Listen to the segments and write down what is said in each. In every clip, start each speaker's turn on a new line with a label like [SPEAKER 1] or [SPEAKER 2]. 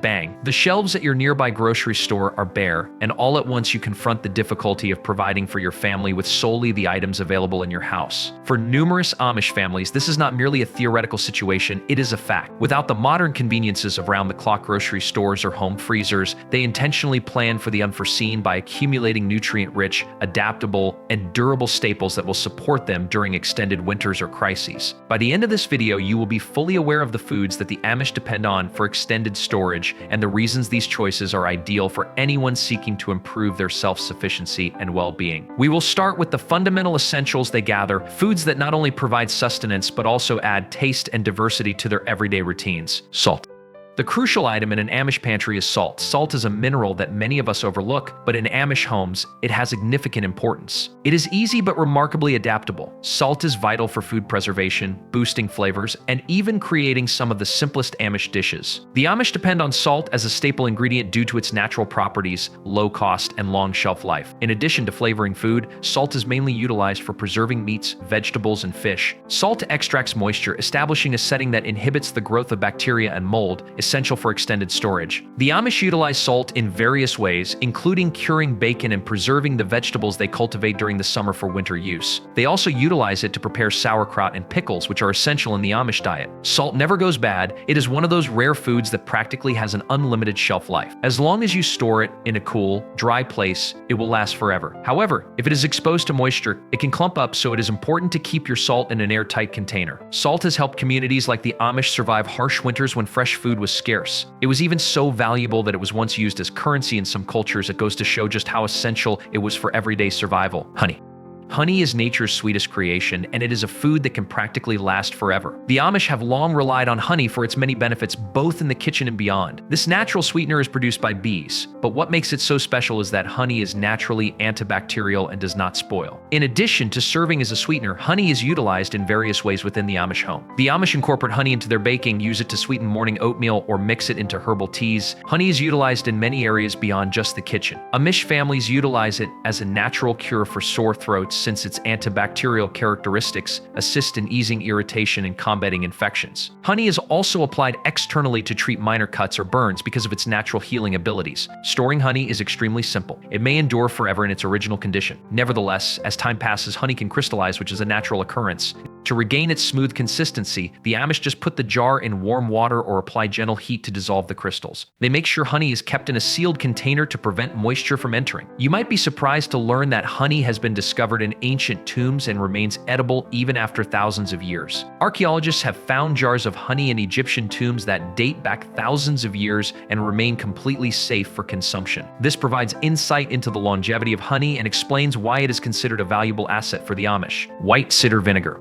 [SPEAKER 1] Bang! The shelves at your nearby grocery store are bare, and all at once you confront the difficulty of providing for your family with solely the items available in your house. For numerous Amish families, this is not merely a theoretical situation, it is a fact. Without the modern conveniences of round-the-clock grocery stores or home freezers, they intentionally plan for the unforeseen by accumulating nutrient-rich, adaptable, and durable staples that will support them during extended winters or crises. By the end of this video, you will be fully aware of the foods that the Amish depend on for extended storage and the reasons these choices are ideal for anyone seeking to improve their self-sufficiency and well-being. We will start with the fundamental essentials they gather, foods that not only provide sustenance but also add taste and diversity to their everyday routines. Salt. The crucial item in an Amish pantry is salt. Salt is a mineral that many of us overlook, but in Amish homes, it has significant importance. It is easy but remarkably adaptable. Salt is vital for food preservation, boosting flavors, and even creating some of the simplest Amish dishes. The Amish depend on salt as a staple ingredient due to its natural properties, low cost, and long shelf life. In addition to flavoring food, salt is mainly utilized for preserving meats, vegetables, and fish. Salt extracts moisture, establishing a setting that inhibits the growth of bacteria and mold, essential for extended storage. The Amish utilize salt in various ways, including curing bacon and preserving the vegetables they cultivate during the summer for winter use. They also utilize it to prepare sauerkraut and pickles, which are essential in the Amish diet. Salt never goes bad. It is one of those rare foods that practically has an unlimited shelf life. As long as you store it in a cool, dry place, it will last forever. However, if it is exposed to moisture, it can clump up, so it is important to keep your salt in an airtight container. Salt has helped communities like the Amish survive harsh winters when fresh food was scarce. It was even so valuable that it was once used as currency in some cultures. It goes to show just how essential it was for everyday survival. Honey. Honey is nature's sweetest creation, and it is a food that can practically last forever. The Amish have long relied on honey for its many benefits, both in the kitchen and beyond. This natural sweetener is produced by bees, but what makes it so special is that honey is naturally antibacterial and does not spoil. In addition to serving as a sweetener, honey is utilized in various ways within the Amish home. The Amish incorporate honey into their baking, use it to sweeten morning oatmeal, or mix it into herbal teas. Honey is utilized in many areas beyond just the kitchen. Amish families utilize it as a natural cure for sore throats, since its antibacterial characteristics assist in easing irritation and combating infections. Honey is also applied externally to treat minor cuts or burns because of its natural healing abilities. Storing honey is extremely simple. It may endure forever in its original condition. Nevertheless, as time passes, honey can crystallize, which is a natural occurrence. To regain its smooth consistency, the Amish just put the jar in warm water or apply gentle heat to dissolve the crystals. They make sure honey is kept in a sealed container to prevent moisture from entering. You might be surprised to learn that honey has been discovered in ancient tombs and remains edible even after thousands of years. Archaeologists have found jars of honey in Egyptian tombs that date back thousands of years and remain completely safe for consumption. This provides insight into the longevity of honey and explains why it is considered a valuable asset for the Amish. White cider vinegar.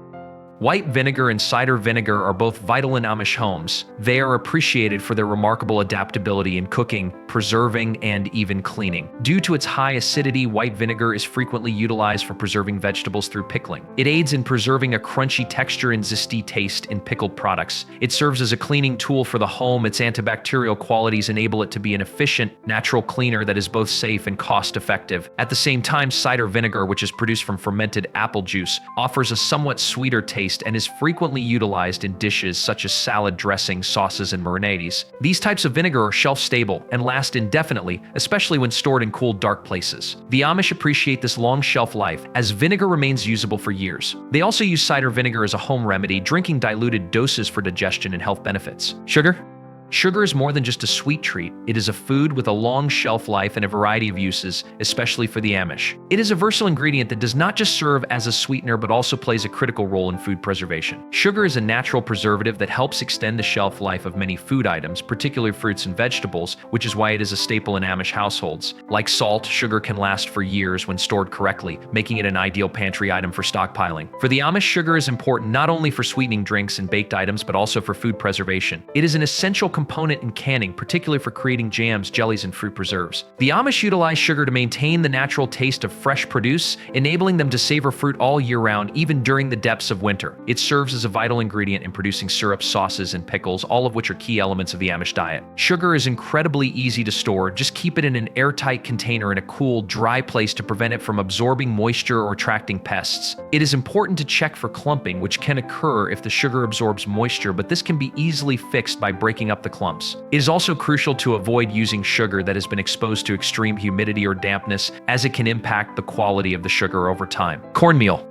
[SPEAKER 1] White vinegar and cider vinegar are both vital in Amish homes. They are appreciated for their remarkable adaptability in cooking, preserving, and even cleaning. Due to its high acidity, white vinegar is frequently utilized for preserving vegetables through pickling. It aids in preserving a crunchy texture and zesty taste in pickled products. It serves as a cleaning tool for the home. Its antibacterial qualities enable it to be an efficient, natural cleaner that is both safe and cost-effective. At the same time, cider vinegar, which is produced from fermented apple juice, offers a somewhat sweeter taste and is frequently utilized in dishes such as salad dressings, sauces, and marinades. These types of vinegar are shelf-stable and last indefinitely, especially when stored in cool, dark places. The Amish appreciate this long shelf life, as vinegar remains usable for years. They also use cider vinegar as a home remedy, drinking diluted doses for digestion and health benefits. Sugar? Sugar is more than just a sweet treat. It is a food with a long shelf life and a variety of uses, especially for the Amish. It is a versatile ingredient that does not just serve as a sweetener but also plays a critical role in food preservation. Sugar is a natural preservative that helps extend the shelf life of many food items, particularly fruits and vegetables, which is why it is a staple in Amish households. Like salt, sugar can last for years when stored correctly, making it an ideal pantry item for stockpiling. For the Amish, sugar is important not only for sweetening drinks and baked items but also for food preservation. It is an essential component in canning, particularly for creating jams, jellies, and fruit preserves. The Amish utilize sugar to maintain the natural taste of fresh produce, enabling them to savor fruit all year round, even during the depths of winter. It serves as a vital ingredient in producing syrups, sauces, and pickles, all of which are key elements of the Amish diet. Sugar is incredibly easy to store. Just keep it in an airtight container in a cool, dry place to prevent it from absorbing moisture or attracting pests. It is important to check for clumping, which can occur if the sugar absorbs moisture, but this can be easily fixed by breaking up the the clumps. It is also crucial to avoid using sugar that has been exposed to extreme humidity or dampness, as it can impact the quality of the sugar over time. Cornmeal.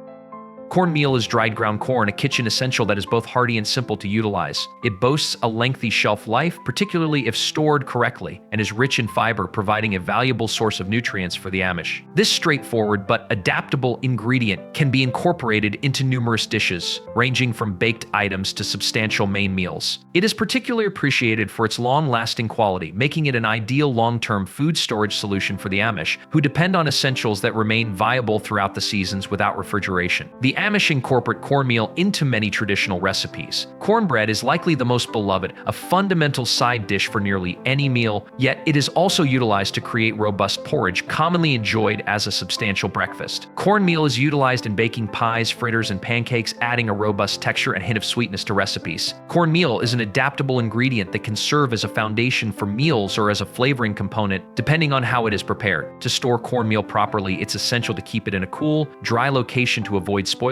[SPEAKER 1] Cornmeal is dried ground corn, a kitchen essential that is both hearty and simple to utilize. It boasts a lengthy shelf life, particularly if stored correctly, and is rich in fiber, providing a valuable source of nutrients for the Amish. This straightforward but adaptable ingredient can be incorporated into numerous dishes, ranging from baked items to substantial main meals. It is particularly appreciated for its long-lasting quality, making it an ideal long-term food storage solution for the Amish, who depend on essentials that remain viable throughout the seasons without refrigeration. The Amish incorporate cornmeal into many traditional recipes. Cornbread is likely the most beloved, a fundamental side dish for nearly any meal, yet it is also utilized to create robust porridge, commonly enjoyed as a substantial breakfast. Cornmeal is utilized in baking pies, fritters, and pancakes, adding a robust texture and hint of sweetness to recipes. Cornmeal is an adaptable ingredient that can serve as a foundation for meals or as a flavoring component, depending on how it is prepared. To store cornmeal properly, it's essential to keep it in a cool, dry location to avoid spoilage.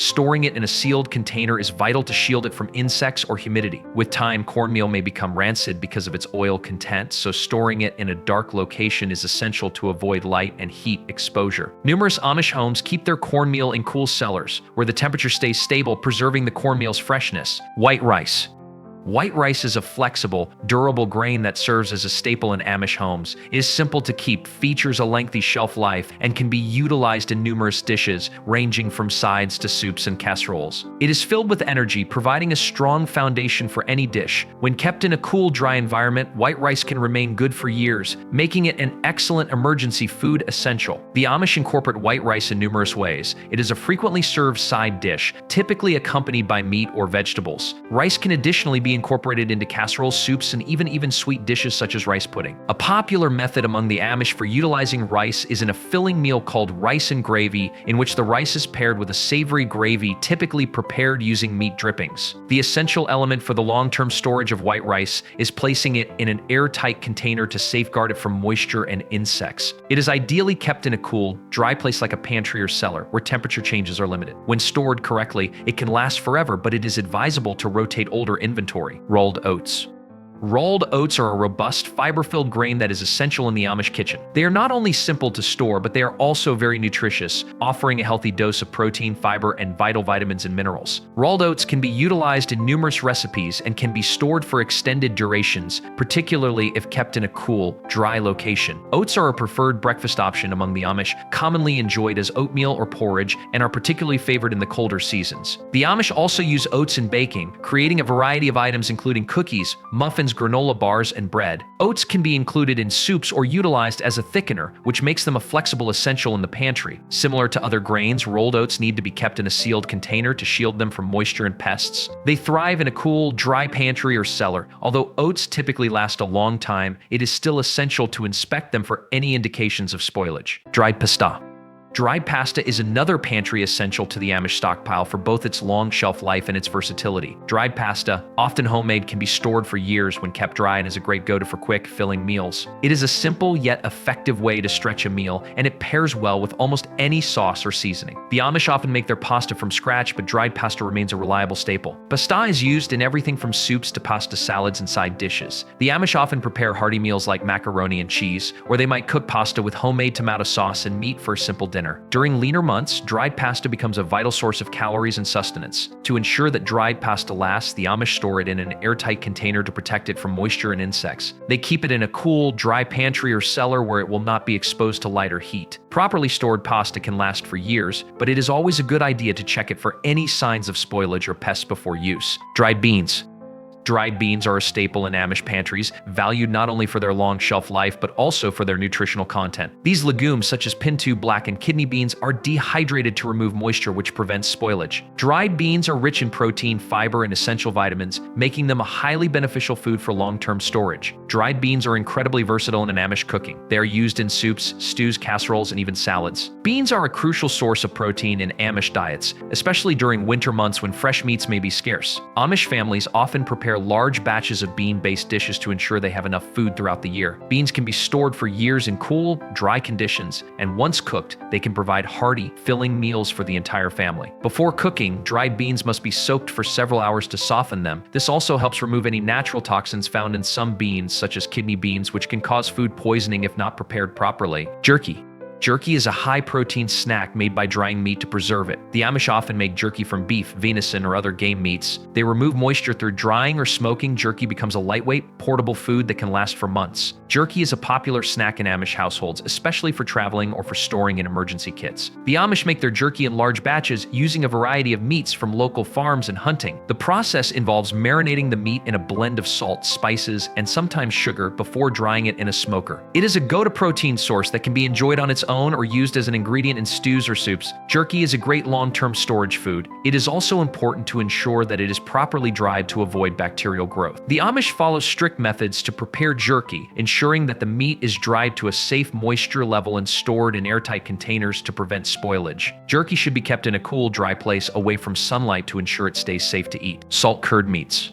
[SPEAKER 1] Storing it in a sealed container is vital to shield it from insects or humidity. With time, cornmeal may become rancid because of its oil content, so storing it in a dark location is essential to avoid light and heat exposure. Numerous Amish homes keep their cornmeal in cool cellars, where the temperature stays stable, preserving the cornmeal's freshness. White rice. White rice is a flexible, durable grain that serves as a staple in Amish homes. It is simple to keep, features a lengthy shelf life, and can be utilized in numerous dishes, ranging from sides to soups and casseroles. It is filled with energy, providing a strong foundation for any dish. When kept in a cool, dry environment, white rice can remain good for years, making it an excellent emergency food essential. The Amish incorporate white rice in numerous ways. It is a frequently served side dish, typically accompanied by meat or vegetables. Rice can additionally be incorporated into casseroles, soups, and even sweet dishes such as rice pudding. A popular method among the Amish for utilizing rice is in a filling meal called rice and gravy, in which the rice is paired with a savory gravy typically prepared using meat drippings. The essential element for the long-term storage of white rice is placing it in an airtight container to safeguard it from moisture and insects. It is ideally kept in a cool, dry place like a pantry or cellar, where temperature changes are limited. When stored correctly, it can last forever, but it is advisable to rotate older inventory. Rolled oats. Rolled oats are a robust, fiber-filled grain that is essential in the Amish kitchen. They are not only simple to store, but they are also very nutritious, offering a healthy dose of protein, fiber, and vital vitamins and minerals. Rolled oats can be utilized in numerous recipes and can be stored for extended durations, particularly if kept in a cool, dry location. Oats are a preferred breakfast option among the Amish, commonly enjoyed as oatmeal or porridge, and are particularly favored in the colder seasons. The Amish also use oats in baking, creating a variety of items including cookies, muffins, granola bars, and bread. Oats can be included in soups or utilized as a thickener, which makes them a flexible essential in the pantry. Similar to other grains, rolled oats need to be kept in a sealed container to shield them from moisture and pests. They thrive in a cool, dry pantry or cellar. Although oats typically last a long time, it is still essential to inspect them for any indications of spoilage. Dried pasta. Dried pasta is another pantry essential to the Amish stockpile for both its long shelf life and its versatility. Dried pasta, often homemade, can be stored for years when kept dry and is a great go-to for quick, filling meals. It is a simple yet effective way to stretch a meal, and it pairs well with almost any sauce or seasoning. The Amish often make their pasta from scratch, but dried pasta remains a reliable staple. Pasta is used in everything from soups to pasta salads and side dishes. The Amish often prepare hearty meals like macaroni and cheese, or they might cook pasta with homemade tomato sauce and meat for a simple dinner. During leaner months, dried pasta becomes a vital source of calories and sustenance. To ensure that dried pasta lasts, the Amish store it in an airtight container to protect it from moisture and insects. They keep it in a cool, dry pantry or cellar where it will not be exposed to light or heat. Properly stored pasta can last for years, but it is always a good idea to check it for any signs of spoilage or pests before use. Dried beans. Dried beans are a staple in Amish pantries, valued not only for their long shelf life, but also for their nutritional content. These legumes, such as pinto, black, and kidney beans, are dehydrated to remove moisture, which prevents spoilage. Dried beans are rich in protein, fiber, and essential vitamins, making them a highly beneficial food for long-term storage. Dried beans are incredibly versatile in Amish cooking. They are used in soups, stews, casseroles, and even salads. Beans are a crucial source of protein in Amish diets, especially during winter months when fresh meats may be scarce. Amish families often prepare prepare large batches of bean-based dishes to ensure they have enough food throughout the year. Beans can be stored for years in cool, dry conditions, and once cooked, they can provide hearty, filling meals for the entire family. Before cooking, dried beans must be soaked for several hours to soften them. This also helps remove any natural toxins found in some beans, such as kidney beans, which can cause food poisoning if not prepared properly. Jerky. Jerky is a high-protein snack made by drying meat to preserve it. The Amish often make jerky from beef, venison, or other game meats. They remove moisture through drying or smoking. Jerky becomes a lightweight, portable food that can last for months. Jerky is a popular snack in Amish households, especially for traveling or for storing in emergency kits. The Amish make their jerky in large batches using a variety of meats from local farms and hunting. The process involves marinating the meat in a blend of salt, spices, and sometimes sugar before drying it in a smoker. It is a go-to protein source that can be enjoyed on its own or used as an ingredient in stews or soups. Jerky is a great long-term storage food. It is also important to ensure that it is properly dried to avoid bacterial growth. The Amish follow strict methods to prepare jerky, ensuring that the meat is dried to a safe moisture level and stored in airtight containers to prevent spoilage. Jerky should be kept in a cool, dry place away from sunlight to ensure it stays safe to eat. Salt-cured meats.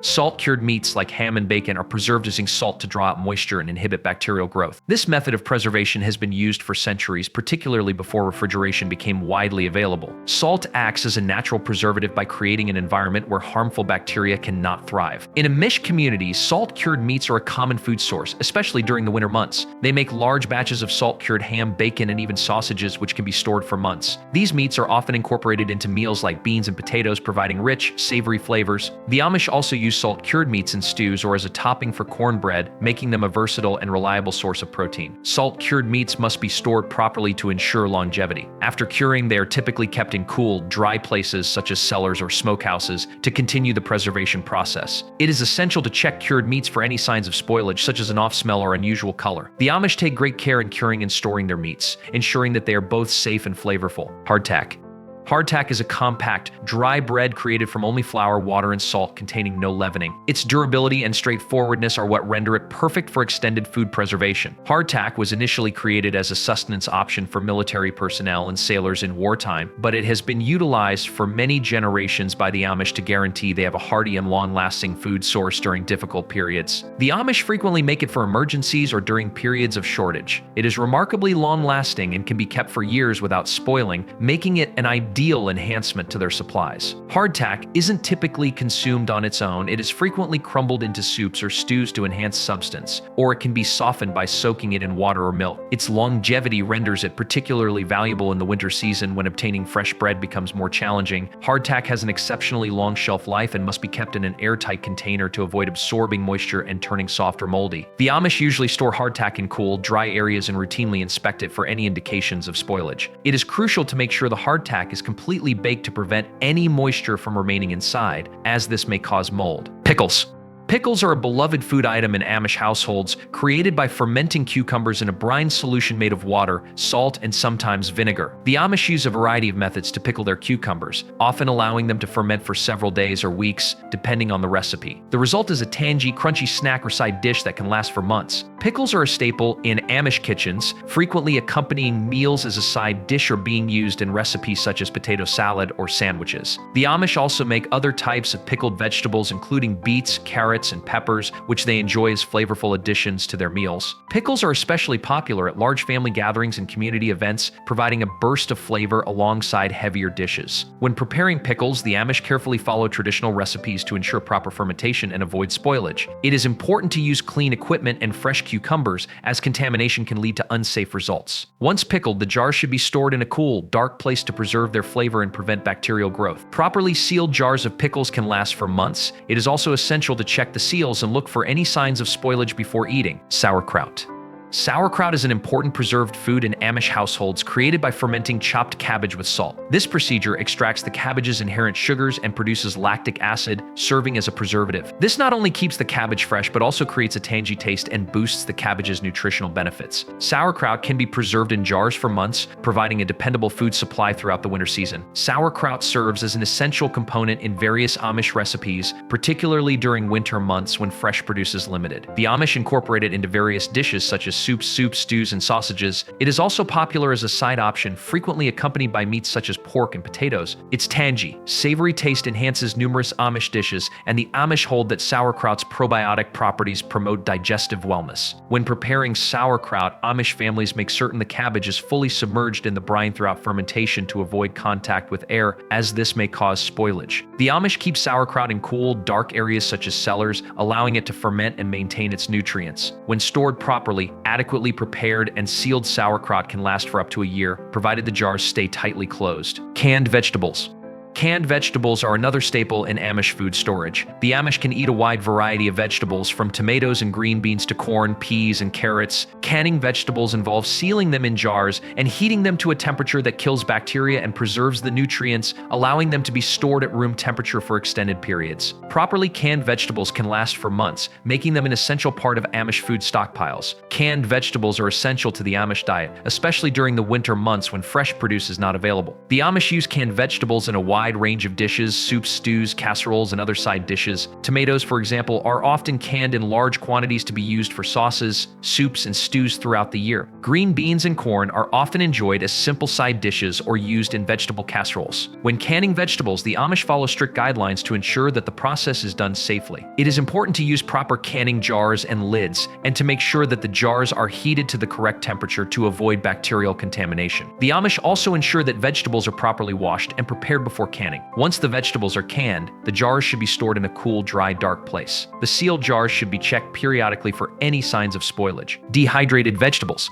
[SPEAKER 1] Salt-cured meats like ham and bacon are preserved using salt to draw out moisture and inhibit bacterial growth. This method of preservation has been used for centuries, particularly before refrigeration became widely available. Salt acts as a natural preservative by creating an environment where harmful bacteria cannot thrive. In Amish communities, salt-cured meats are a common food source, especially during the winter months. They make large batches of salt-cured ham, bacon, and even sausages, which can be stored for months. These meats are often incorporated into meals like beans and potatoes, providing rich, savory flavors. The Amish also use salt-cured meats in stews or as a topping for cornbread, making them a versatile and reliable source of protein. Salt-cured meats must be stored properly to ensure longevity. After curing, they are typically kept in cool, dry places such as cellars or smokehouses to continue the preservation process. It is essential to check cured meats for any signs of spoilage, such as an off smell or unusual color. The Amish take great care in curing and storing their meats, ensuring that they are both safe and flavorful. Hardtack. Hardtack is a compact, dry bread created from only flour, water, and salt, containing no leavening. Its durability and straightforwardness are what render it perfect for extended food preservation. Hardtack was initially created as a sustenance option for military personnel and sailors in wartime, but it has been utilized for many generations by the Amish to guarantee they have a hearty and long-lasting food source during difficult periods. The Amish frequently make it for emergencies or during periods of shortage. It is remarkably long-lasting and can be kept for years without spoiling, making it an ideal enhancement to their supplies. Hardtack isn't typically consumed on its own. It is frequently crumbled into soups or stews to enhance substance, or it can be softened by soaking it in water or milk. Its longevity renders it particularly valuable in the winter season when obtaining fresh bread becomes more challenging. Hardtack has an exceptionally long shelf life and must be kept in an airtight container to avoid absorbing moisture and turning soft or moldy. The Amish usually store hardtack in cool, dry areas and routinely inspect it for any indications of spoilage. It is crucial to make sure the hardtack is completely baked to prevent any moisture from remaining inside, as this may cause mold. Pickles. Pickles are a beloved food item in Amish households, created by fermenting cucumbers in a brine solution made of water, salt, and sometimes vinegar. The Amish use a variety of methods to pickle their cucumbers, often allowing them to ferment for several days or weeks, depending on the recipe. The result is a tangy, crunchy snack or side dish that can last for months. Pickles are a staple in Amish kitchens, frequently accompanying meals as a side dish or being used in recipes such as potato salad or sandwiches. The Amish also make other types of pickled vegetables, including beets, carrots, and peppers, which they enjoy as flavorful additions to their meals. Pickles are especially popular at large family gatherings and community events, providing a burst of flavor alongside heavier dishes. When preparing pickles, the Amish carefully follow traditional recipes to ensure proper fermentation and avoid spoilage. It is important to use clean equipment and fresh cucumbers, as contamination can lead to unsafe results. Once pickled, the jars should be stored in a cool, dark place to preserve their flavor and prevent bacterial growth. Properly sealed jars of pickles can last for months. It is also essential to check the seals and look for any signs of spoilage before eating. Sauerkraut. Sauerkraut is an important preserved food in Amish households, created by fermenting chopped cabbage with salt. This procedure extracts the cabbage's inherent sugars and produces lactic acid, serving as a preservative. This not only keeps the cabbage fresh, but also creates a tangy taste and boosts the cabbage's nutritional benefits. Sauerkraut can be preserved in jars for months, providing a dependable food supply throughout the winter season. Sauerkraut serves as an essential component in various Amish recipes, particularly during winter months when fresh produce is limited. The Amish incorporate it into various dishes such as soups, stews, and sausages. It is also popular as a side option, frequently accompanied by meats such as pork and potatoes. Its tangy, savory taste enhances numerous Amish dishes, and the Amish hold that sauerkraut's probiotic properties promote digestive wellness. When preparing sauerkraut, Amish families make certain the cabbage is fully submerged in the brine throughout fermentation to avoid contact with air, as this may cause spoilage. The Amish keep sauerkraut in cool, dark areas such as cellars, allowing it to ferment and maintain its nutrients. When stored properly, adequately prepared and sealed sauerkraut can last for up to a year, provided the jars stay tightly closed. Canned vegetables. Canned vegetables are another staple in Amish food storage. The Amish can eat a wide variety of vegetables, from tomatoes and green beans to corn, peas, and carrots. Canning vegetables involves sealing them in jars and heating them to a temperature that kills bacteria and preserves the nutrients, allowing them to be stored at room temperature for extended periods. Properly canned vegetables can last for months, making them an essential part of Amish food stockpiles. Canned vegetables are essential to the Amish diet, especially during the winter months when fresh produce is not available. The Amish use canned vegetables in a wide range of dishes: soups, stews, casseroles, and other side dishes. Tomatoes, for example, are often canned in large quantities to be used for sauces, soups, and stews throughout the year. Green beans and corn are often enjoyed as simple side dishes or used in vegetable casseroles. When canning vegetables, the Amish follow strict guidelines to ensure that the process is done safely. It is important to use proper canning jars and lids, and to make sure that the jars are heated to the correct temperature to avoid bacterial contamination. The Amish also ensure that vegetables are properly washed and prepared before canning. Once the vegetables are canned, the jars should be stored in a cool, dry, dark place. The sealed jars should be checked periodically for any signs of spoilage. Dehydrated vegetables.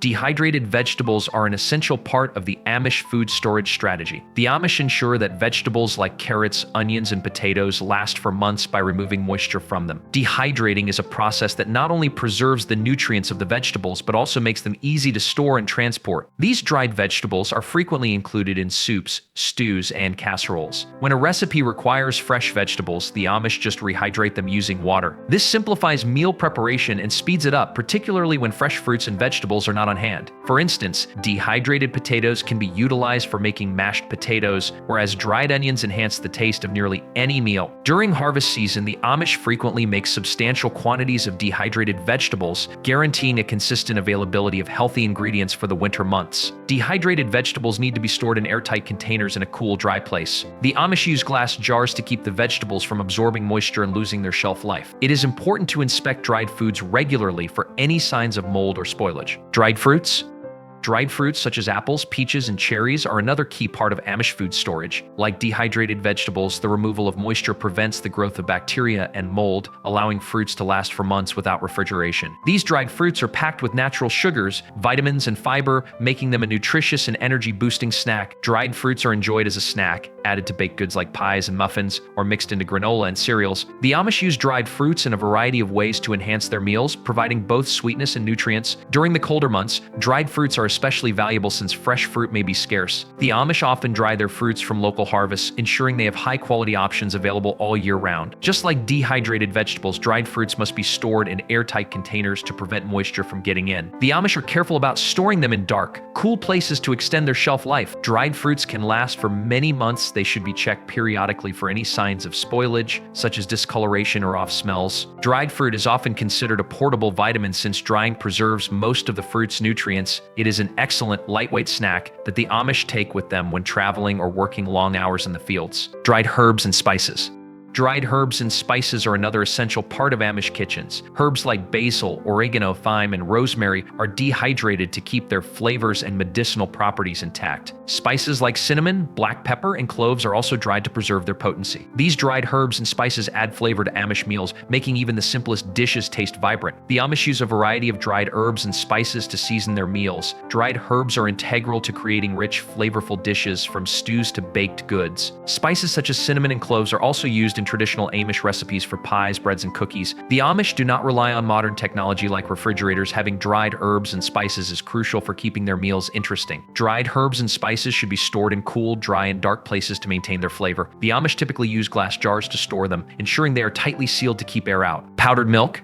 [SPEAKER 1] Dehydrated vegetables are an essential part of the Amish food storage strategy. The Amish ensure that vegetables like carrots, onions, and potatoes last for months by removing moisture from them. Dehydrating is a process that not only preserves the nutrients of the vegetables, but also makes them easy to store and transport. These dried vegetables are frequently included in soups, stews, and casseroles. When a recipe requires fresh vegetables, the Amish just rehydrate them using water. This simplifies meal preparation and speeds it up, particularly when fresh fruits and vegetables are not on hand. For instance, dehydrated potatoes can be utilized for making mashed potatoes, whereas dried onions enhance the taste of nearly any meal. During harvest season, the Amish frequently make substantial quantities of dehydrated vegetables, guaranteeing a consistent availability of healthy ingredients for the winter months. Dehydrated vegetables need to be stored in airtight containers in a cool, dry place. The Amish use glass jars to keep the vegetables from absorbing moisture and losing their shelf life. It is important to inspect dried foods regularly for any signs of mold or spoilage. Dried fruits. Dried fruits such as apples, peaches, and cherries are another key part of Amish food storage. Like dehydrated vegetables, the removal of moisture prevents the growth of bacteria and mold, allowing fruits to last for months without refrigeration. These dried fruits are packed with natural sugars, vitamins, and fiber, making them a nutritious and energy-boosting snack. Dried fruits are enjoyed as a snack, added to baked goods like pies and muffins, or mixed into granola and cereals. The Amish use dried fruits in a variety of ways to enhance their meals, providing both sweetness and nutrients. During the colder months, dried fruits are especially valuable since fresh fruit may be scarce. The Amish often dry their fruits from local harvests, ensuring they have high-quality options available all year round. Just like dehydrated vegetables, dried fruits must be stored in airtight containers to prevent moisture from getting in. The Amish are careful about storing them in dark, cool places to extend their shelf life. Dried fruits can last for many months. They should be checked periodically for any signs of spoilage, such as discoloration or off smells. Dried fruit is often considered a portable vitamin since drying preserves most of the fruit's nutrients. It is an excellent lightweight snack that the Amish take with them when traveling or working long hours in the fields. Dried herbs and spices. Dried herbs and spices are another essential part of Amish kitchens. Herbs like basil, oregano, thyme, and rosemary are dehydrated to keep their flavors and medicinal properties intact. Spices like cinnamon, black pepper, and cloves are also dried to preserve their potency. These dried herbs and spices add flavor to Amish meals, making even the simplest dishes taste vibrant. The Amish use a variety of dried herbs and spices to season their meals. Dried herbs are integral to creating rich, flavorful dishes, from stews to baked goods. Spices such as cinnamon and cloves are also used in traditional Amish recipes for pies, breads, and cookies. The Amish do not rely on modern technology like refrigerators. Having dried herbs and spices is crucial for keeping their meals interesting. Dried herbs and spices should be stored in cool, dry, and dark places to maintain their flavor. The Amish typically use glass jars to store them, ensuring they are tightly sealed to keep air out. Powdered milk.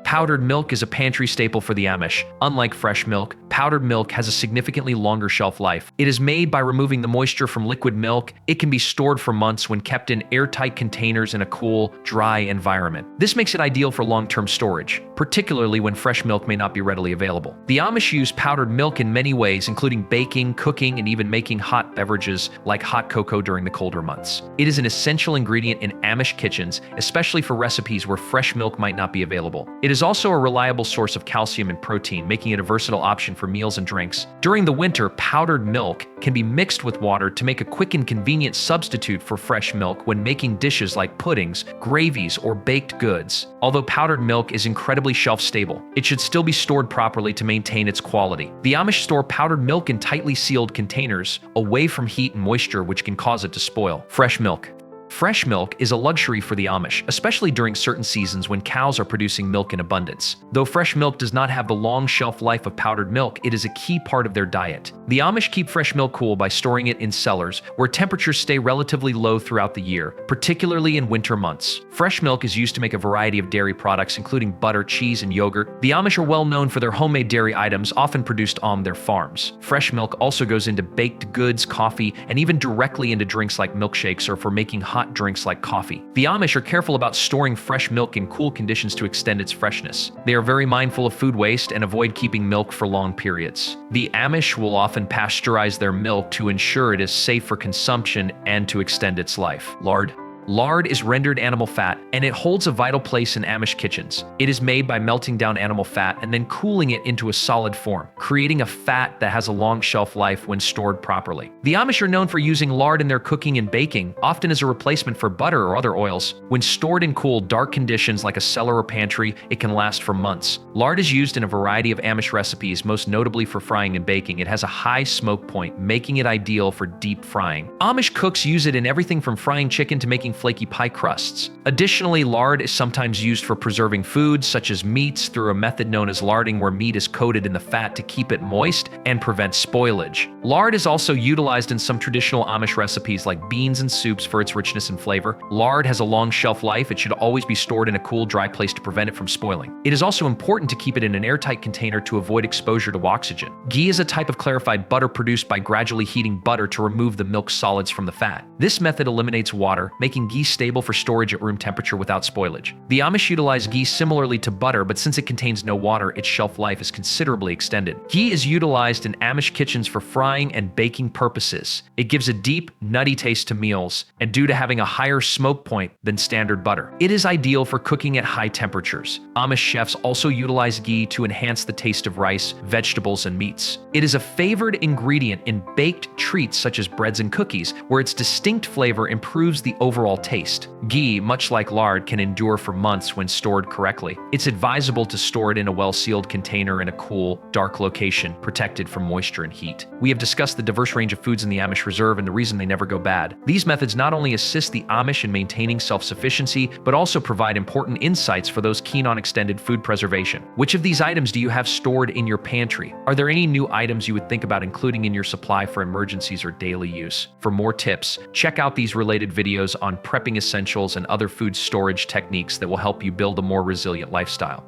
[SPEAKER 1] Powdered milk is a pantry staple for the Amish. Unlike fresh milk, powdered milk has a significantly longer shelf life. It is made by removing the moisture from liquid milk. It can be stored for months when kept in airtight containers in a cool, dry environment. This makes it ideal for long-term storage, particularly when fresh milk may not be readily available. The Amish use powdered milk in many ways, including baking, cooking, and even making hot beverages like hot cocoa during the colder months. It is an essential ingredient in Amish kitchens, especially for recipes where fresh milk might not be available. It is also a reliable source of calcium and protein, making it a versatile option for meals and drinks. During the winter, powdered milk can be mixed with water to make a quick and convenient substitute for fresh milk when making dishes like puddings, gravies, or baked goods. Although powdered milk is incredibly shelf-stable, it should still be stored properly to maintain its quality. The Amish store powdered milk in tightly sealed containers, away from heat and moisture which can cause it to spoil. Fresh milk. Fresh milk is a luxury for the Amish, especially during certain seasons when cows are producing milk in abundance. Though fresh milk does not have the long shelf life of powdered milk, it is a key part of their diet. The Amish keep fresh milk cool by storing it in cellars, where temperatures stay relatively low throughout the year, particularly in winter months. Fresh milk is used to make a variety of dairy products, including butter, cheese, and yogurt. The Amish are well known for their homemade dairy items, often produced on their farms. Fresh milk also goes into baked goods, coffee, and even directly into drinks like milkshakes or for making hot drinks like coffee. The Amish are careful about storing fresh milk in cool conditions to extend its freshness. They are very mindful of food waste and avoid keeping milk for long periods. The Amish will often pasteurize their milk to ensure it is safe for consumption and to extend its life. Lard. Lard is rendered animal fat, and it holds a vital place in Amish kitchens. It is made by melting down animal fat and then cooling it into a solid form, creating a fat that has a long shelf life when stored properly. The Amish are known for using lard in their cooking and baking, often as a replacement for butter or other oils. When stored in cool, dark conditions like a cellar or pantry, it can last for months. Lard is used in a variety of Amish recipes, most notably for frying and baking. It has a high smoke point, making it ideal for deep frying. Amish cooks use it in everything from frying chicken to making flaky pie crusts. Additionally, lard is sometimes used for preserving foods such as meats through a method known as larding, where meat is coated in the fat to keep it moist and prevent spoilage. Lard is also utilized in some traditional Amish recipes like beans and soups for its richness and flavor. Lard has a long shelf life. It should always be stored in a cool, dry place to prevent it from spoiling. It is also important to keep it in an airtight container to avoid exposure to oxygen. Ghee is a type of clarified butter produced by gradually heating butter to remove the milk solids from the fat. This method eliminates water, making ghee stable for storage at room temperature without spoilage. The Amish utilize ghee similarly to butter, but since it contains no water, its shelf life is considerably extended. Ghee is utilized in Amish kitchens for frying and baking purposes. It gives a deep, nutty taste to meals, and due to having a higher smoke point than standard butter, it is ideal for cooking at high temperatures. Amish chefs also utilize ghee to enhance the taste of rice, vegetables, and meats. It is a favored ingredient in baked treats such as breads and cookies, where its distinct flavor improves the overall taste. Ghee, much like lard, can endure for months when stored correctly. It's advisable to store it in a well-sealed container in a cool, dark location, protected from moisture and heat. We have discussed the diverse range of foods in the Amish Reserve and the reason they never go bad. These methods not only assist the Amish in maintaining self-sufficiency, but also provide important insights for those keen on extended food preservation. Which of these items do you have stored in your pantry? Are there any new items you would think about including in your supply for emergencies or daily use? For more tips, check out these related videos on prepping essentials and other food storage techniques that will help you build a more resilient lifestyle.